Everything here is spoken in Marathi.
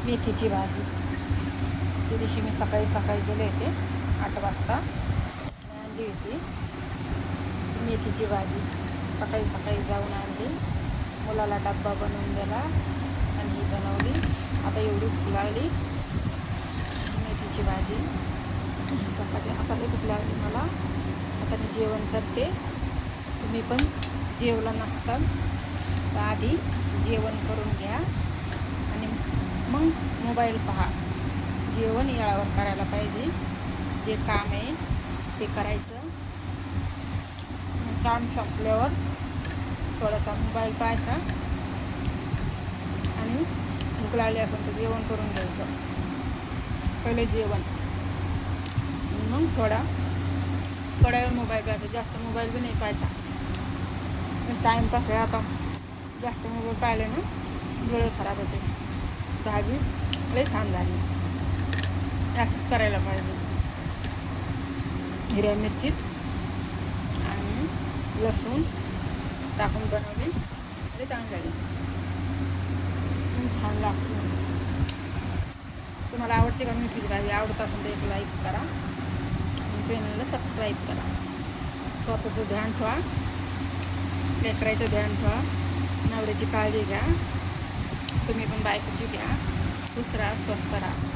मेथीची भाजी. ती दिवशी मी सकाळी गेले होते 8 वाजता आणि आणली होती मेथीची भाजी. सकाळी जाऊन आणली, मुलाला डब्बा बनवून दिला आणि ही बनवली. आता एवढी भूक लागली. मेथीची भाजी चपाती, आता लई भूक लागली मला. आता मी जेवण करते. तुम्ही पण जेवला नसताल तर आधी जेवण करून घ्या आणि मग मोबाईल पहा. जेवण वेळेवर करायला पाहिजे. जे काम आहे ते करायचं. काम संपल्यावर थोडासा मोबाईल पाहायचा आणि भूक लागली असेल तर जेवण करून घ्यायचं. पहिले जेवण, मग थोडा वेळ मोबाईल पाहायचा. जास्त मोबाईल बी नाही पाहायचा. टाईमपास आहे. आता जास्त मोबाईल पाहिले ना डोळे खराब होते. भाजी लई छान झाली. असंच करायला पाहिजे. हिरव्या मिरची आणि लसूण टाकून बनवली, लई चांगली झाली. छान लागते. तुम्हाला आवडते का मेथीची भाजी? आवडत असेल तर एक लाईक करा आणि चॅनलला सबस्क्राईब करा. स्वतःचं ध्यान ठेवा, लेकराचं ध्यान ठेवा, नवऱ्याची काळजी घ्या. तुम्ही पण बायकोची घ्या. खुश राहा, स्वस्थ राहा.